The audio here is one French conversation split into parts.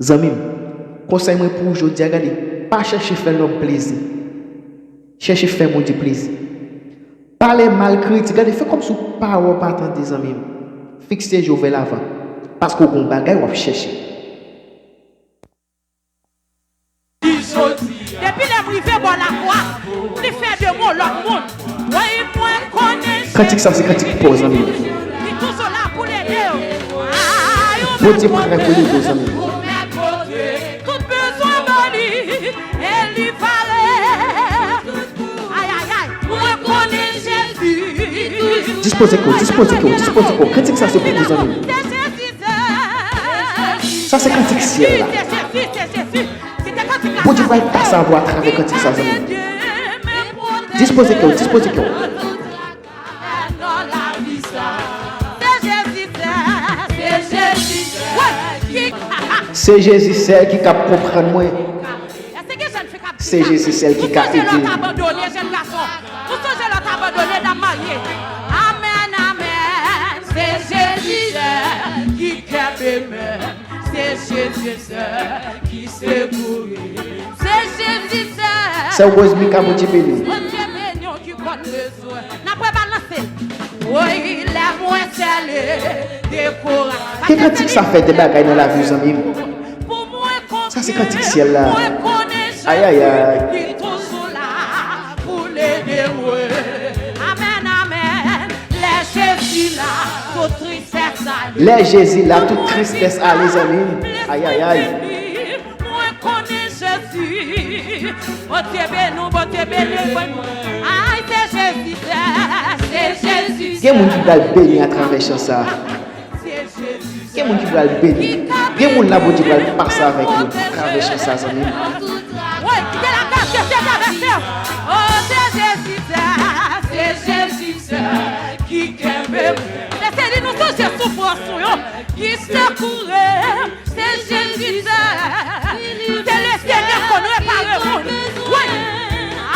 Zamim, conseil moi pour aujourd'hui, regardez, pas chercher faire l'homme plaisir. Chercher faire mon Dieu plaisir. Parler mal critique, regardez, fais comme si pas ou pas attendre des amis. Fixez je vers l'avant. Parce qu'on a un bagage ou chercher. Depuis les privés, bon la croix, il fait de mots l'autre monde. Oui, moi, connais. Critique ça, c'est critique pause, amis. Il tout cela pour les deux. Bon Dieu, prêt pour les deux, amis. Tout besoin d'oli, elle y fallait. Aïe, aïe, aïe, moi, connais Jésus. Disposez quoi. Critique ça, c'est pour les amis. Ça, c'est critique ciel là. Bon Dieu va pas savoir à travers critique ça, amis. Disposez quoi. C'est Jésus celle qui cap comprendre moi. C'est Jésus celle qui cap aider. Amen, amen. C'est Jésus qui cap aimer. C'est Jésus qui secoue. C'est Jésus. C'est Rose Mika bon Dieu béni. Oui, la moins salée, découragée. Qu'est-ce que ça fait des bagailles dans la vie, amis? Ça, c'est quand il ciel là. Aïe, aïe, aïe. Amen, amen. Les Jésus là, toute tristesse allée. Les Jésus là, toute tristesse allée, les amis. Aïe, aïe, aïe. Moi, connais Jésus. Bon Dieu béni. Aïe, c'est Jésus. C'est Jésus. Quel monde qui va le bénir à travers ça? Quel monde qui va le bénir? Quel monde là qui va passer avec nous à travers ça, amis? Oui, quittez la carte, quittez la version. Oh, c'est Jésus qui aime. Laissez-nous tous ces souffrances qui secourait. C'est Jésus. C'est le Seigneur qu'on nous répare. Oui,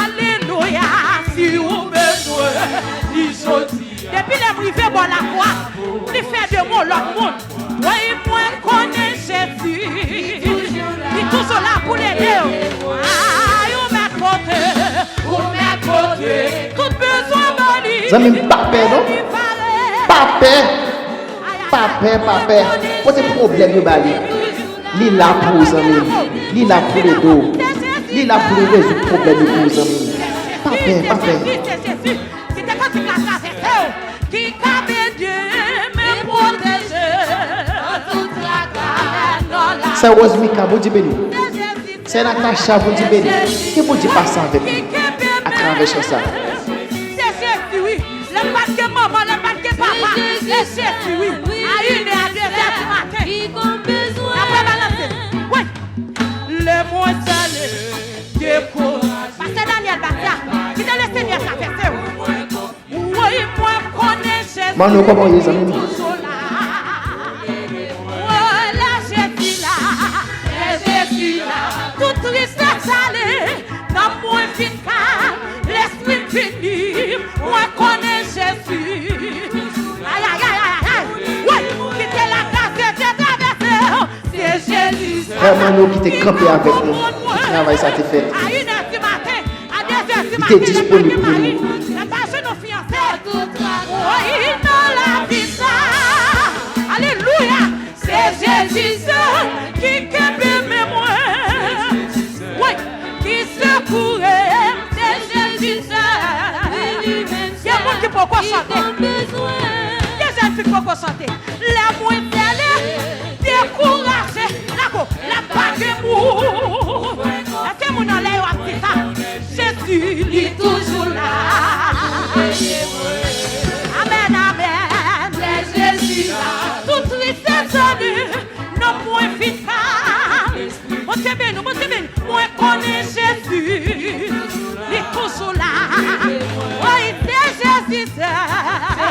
alléluia. Si vous besoin, depuis les privés, bon la croix, il fait de mots l'autre monde. Oui, moi, connais Jésus. Il tout cela pour les deux. Aïe, ou mes côtés. Tout besoin d'oli. Zami, pas peur, non? Pas peur. Pas de problème, de bali. Li là pour les amis. Li là pour les dos. Li là pour résoudre le problème de les amis. Pas peur. Qui cabe Dieu me protéger. C'est Rose Mika, bon Dieu béni. C'est Natacha, bon Dieu béni. Qui bon Dieu passe avec nous à travers ça? C'est Jésus, oui. Le pas que maman, le pas que papa. C'est Jésus, oui. À 1h à 2h du matin. Après balancer. Oui. Le moins salé, décourage. Pasteur Daniel Bastia, qui te laisse Seigneur sa fête. Oui, moi, connais Jésus. Mano, comment les amis? Toute tristesse allée, dans mon fin calme, l'esprit fini, moi connais Jésus. Aïe, aïe, aïe, aïe, oui, quittez la grâce de traverser, c'est Jésus. Frère Mano qui t'est campé avec nous, le travail ça t'est fait. À 1h du matin, à 2h du Il matin, était disponible pour nous. la page de nos fiancés, oui, dans la vie, ça. Alléluia, c'est Jésus qui aime moi. Oui, qui secourait, c'est Jésus. Il y a un monde qui peut quoi chanter. Il y a un qui peut quoi chanter. La moitié, découragée. La part de mou. Est-ce que mon allait au petit Jésus, il est toujours là. Amen, amen. C'est Jésus là. Tout tristesse allée, non moins efficace. Mon Dieu béni, moi connais Jésus. Il est toujours là. Oui, c'est Jésus.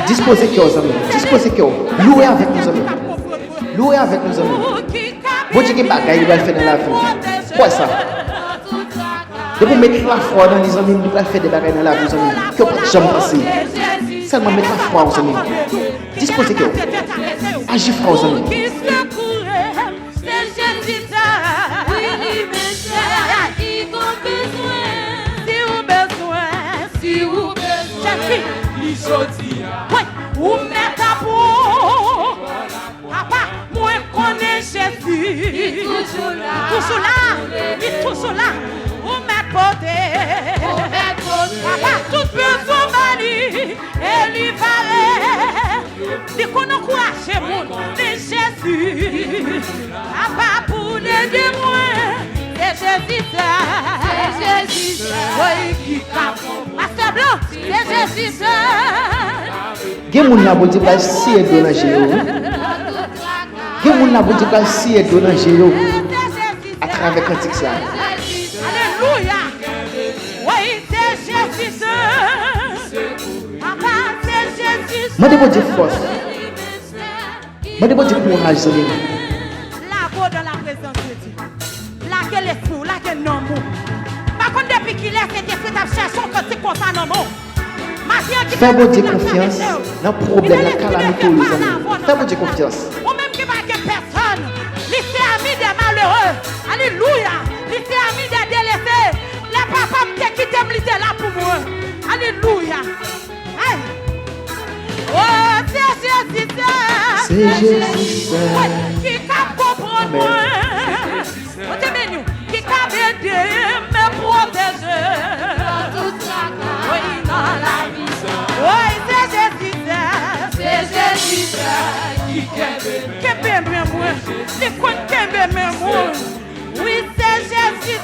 Disposez qui aux amis. Louez avec nos amis. Bon Dieu qui bagaille, il va le faire dans la vie. Quoi ça? De vous mettre la foi dans les amis, nous allons faire des bagailles dans la vie, amis. Que pas de jamais passer. Seulement mettre la foi aux amis. Disposez qui. Agis foi aux amis. Qui secourait, c'est Jésus. Oui, ou mettre à bout. Papa, moi connais Jésus. Toujours là, il est toujours là. Ou mettre côté. Papa, tout besoin mani. Et lui valait. Il qu'on encourage mon Jésus. Papa, pour l'aider moi. C'est Jésus, oui, qui capte. Pasteur Blanc, c'est Jésus. Gen moun la bon Dieu va sier dans géo. Gen moun la bon Dieu va sier dans géo. À travers cantique ça. Alléluia. Oui, c'est Jésus. Papa, c'est Jésus. Moi de bon Dieu force. Moi de bon Dieu courage zami. La go dans la présence de Dieu. Là quel esprit, là quel nom. Par contre depuis qu'il est cet esprit t'a cherché son cantique comme ça non non. Fais bon Dieu confiance dans le problème, la calamité les amis. Fais bon Dieu confiance. Ou même qui va que personne. Lycée ami des malheureux. Alléluia. Lycée ami des délaissés. Les papas qui quittent me là pour moi. Alléluia. Hey. Oh, c'est Jésus. C'est Jésus. Qui cap comprendre moi. On te béni. Qui cap aider me protéger. Oui, dans la vie. Oui, c'est Jésus qui aime moi. Les comptes qui aiment moi. Oui, c'est Jésus.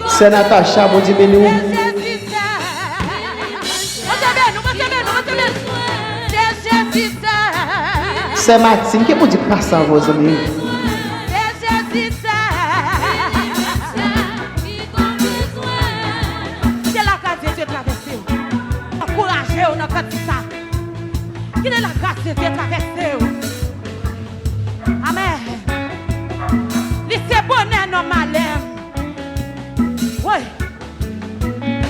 C'est Natacha, bon Dieu béni. C'est Jésus. C'est Martine qui bon Dieu passe à vos amis. C'est Jésus. On a fait ça. Qui est la grâce de Dieu traversée? Amen. Laissez bonheur non malheur. Oui.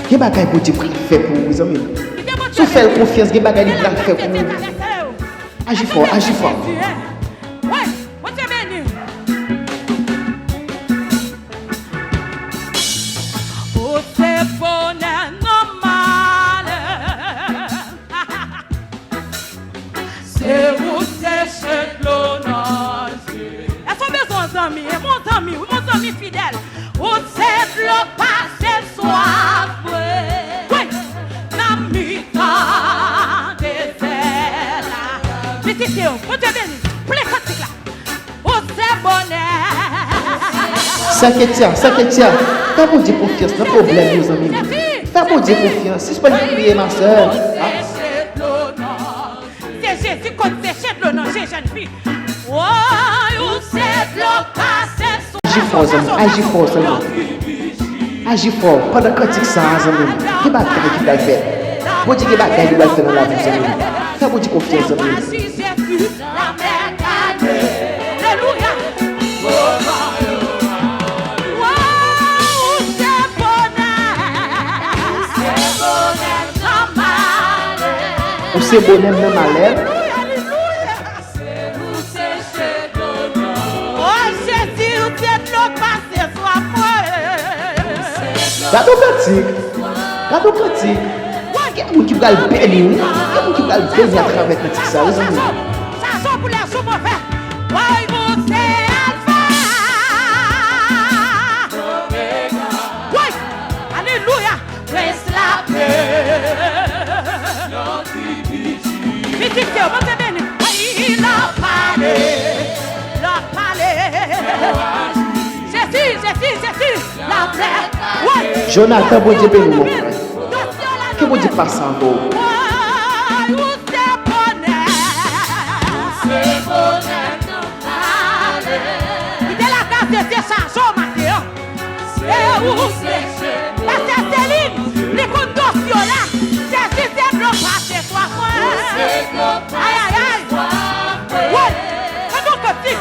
Quel bagage bon Dieu fait pour vous amis? Si faites confiance, quel bagage il fait pour vous? Agis fort, agis fort. Oui, on te bénit. Oh, c'est bonheur non malheur. C'est où c'est l'honneur. Est-ce qu'on a besoin d'amis? Mon ami fidèle. Où c'est le passé soif. Oui, n'a mis tant de zèle. Petit Théo, on te bénit. Plein cantique là. Où c'est bonheur. Ça qui tient. Fais bon Dieu confiance dans le problème, mes amis. Fais bon Dieu confiance. Si je peux le prier, ma soeur. Jésus compte péché de l'honneur, j'ai jeune fille. Oh, c'est le passé. Agis fort, amis. Agis fort, seulement. Agis fort. Pendant que tu ça, amis. Quel bagage qui va faire? Bon Dieu, quel bagage qui va faire dans la vie, amis. Fais bon Dieu confiance, amis. Alléluia. Ou c'est bonheur même à l'air. Gado pratique. Il y a des gens qui veulent bénir. Il y a des gens qui veulent bénir à travers pratique ça. Les amis. Ça sort pour les sous mauvais. Oui, vous c'est Alpha. Oui, alléluia. Reste la paix. Vite, on te bénit. Il a parlé. Jésus, la paix. Oui. Jonathan, bon Dieu béni, mon frère. Que bon Dieu passe en vous. Il est la grâce de Dieu, changeons matin. C'est où c'est? Parce que Céline, les condossions là, Jésus c'est le passé, soit quoi. Aïe. Oui. C'est donc que si,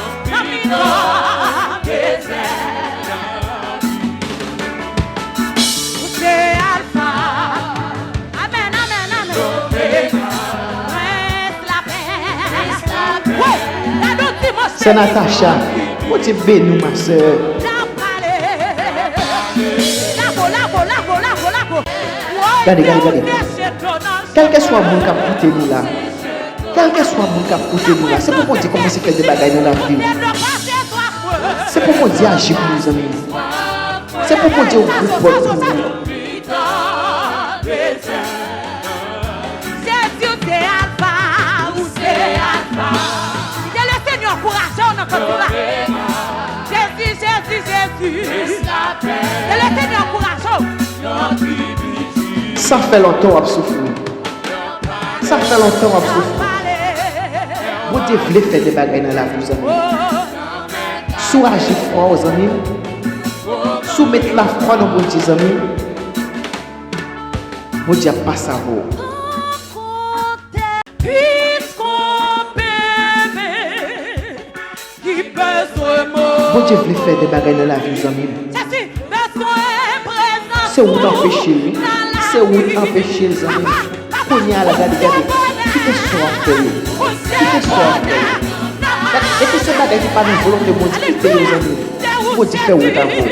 c'est Alpha. Amen. Reste la paix. Oui. La d'autres dimanche. C'est Natacha. Bon Dieu béni, ma soeur. Labo. Regardez. Quel que soit le monde qui a coûté nous là, quel que soit le monde qui a coûté nous là, c'est pour qu'on dise comment c'est fait des bagailles dans la vie. C'est pour qu'on dise agir pour nos amis. C'est pour qu'on dise au groupe pour nous. Jésus, c'est Alpha, ou c'est Alpha. Il est le Seigneur courageux dans notre là. Jésus. C'est le Seigneur courageux. Ça fait longtemps à souffrir. Ça fait longtemps à souffrir. Vous devez faire des bagailles dans la vie, amis. Sous agir froid aux amis. Soumettre la foi dans vos petits amis. Vous dites pas ça vous. Vous devez faire des bagailles dans la vie, amis. C'est où empêcher. C'est où empêcher les amis. Qu'on y a la garde. Qui te soit fait. Et puis c'est pas des pas de volonté de modifier les amis. Vous devez faire où d'abord.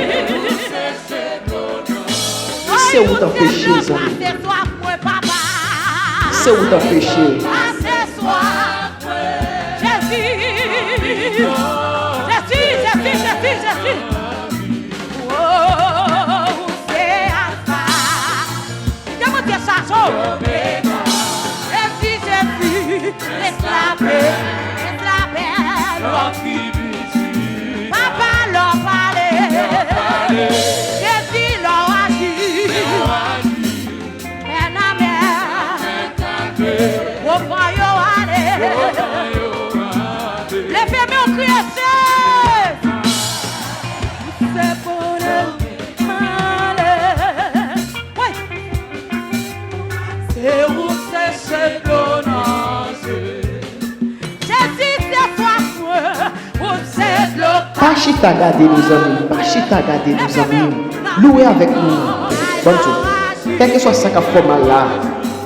C'est où t'empêcher les amis. C'est où t'empêcher. Papa l'a parlé, Jésus l'a agi, mère na mère, au foyer allé, les femmes ont crié c'est pour le malheur, ouais, c'est où c'est chez Pas chita garder nos amis, pas chita garder nos amis. Louez avec nous. Bon Dieu. Quel que soit ça qu'a fait mal là,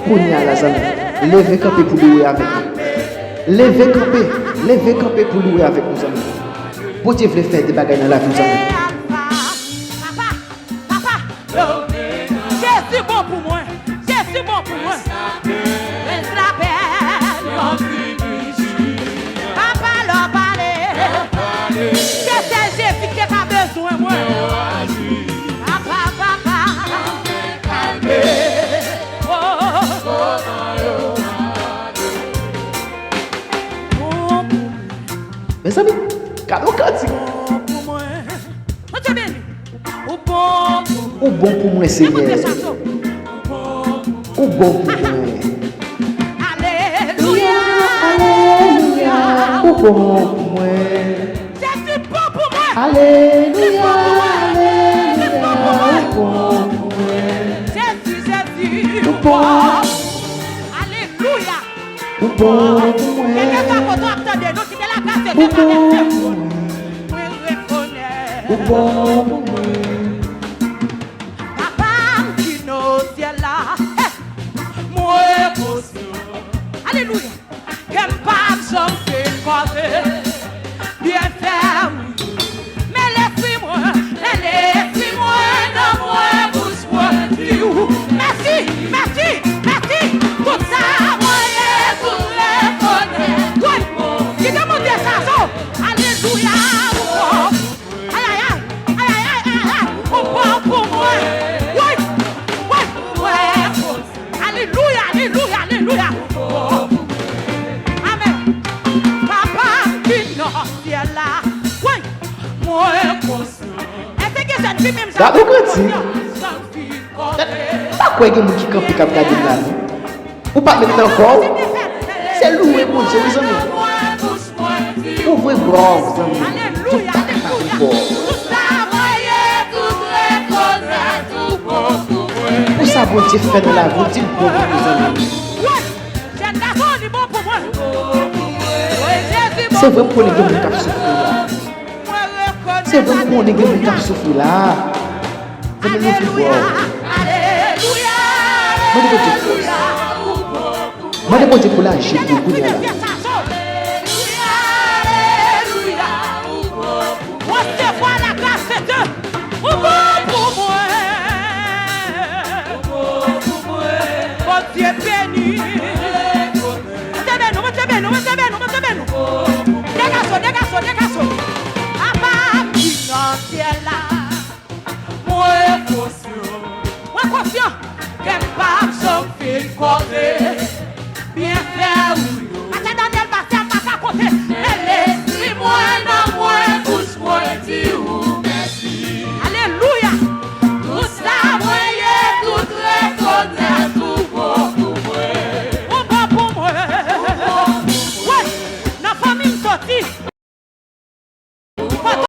pour nous les amis. Levez camper pour louer avec nous. Levez camper pour louer avec nos amis. Pour Dieu veut faire des bagages dans la vie, nos amis. Papa, Jésus bon pour moi. Jésus bon pour moi. Mes amis, cadeau cantique. Ou bon pour moi, Seigneur. Ou bon pour moi. Alléluia, Alléluia. Ou bon pour moi. Jésus bon pour moi. Alléluia, Alléluia. Ou bon pour moi. Jésus. Ou bon. Alléluia. Ou bon pour moi. Ou bon pour moi. Papa qui nous ciel là, moi alléluia, qu'aime pas chanter côté, bien faire, mais laissez-moi dans moi bouche moi, merci, tout ça moi tout les connaît, qui demande ça, alléluia. Alléluia. Amen. Papa qui nous ciel là. Oui. Moi est-ce que cette fille même ça pas quoi que qui campe cap garder là. Ou pas mettre encore. C'est louer mon Dieu les amis. Ouvrez grand les amis. Alléluia. Pour ça bon Dieu fait dans la vie, dit bon pour les amis. C'est vrai pour les gens qui souffrent là. C'est vrai pour les gens qui souffrent là. C'est vrai pour les gens. Moi, je pour la j'ai beaucoup de là. côté.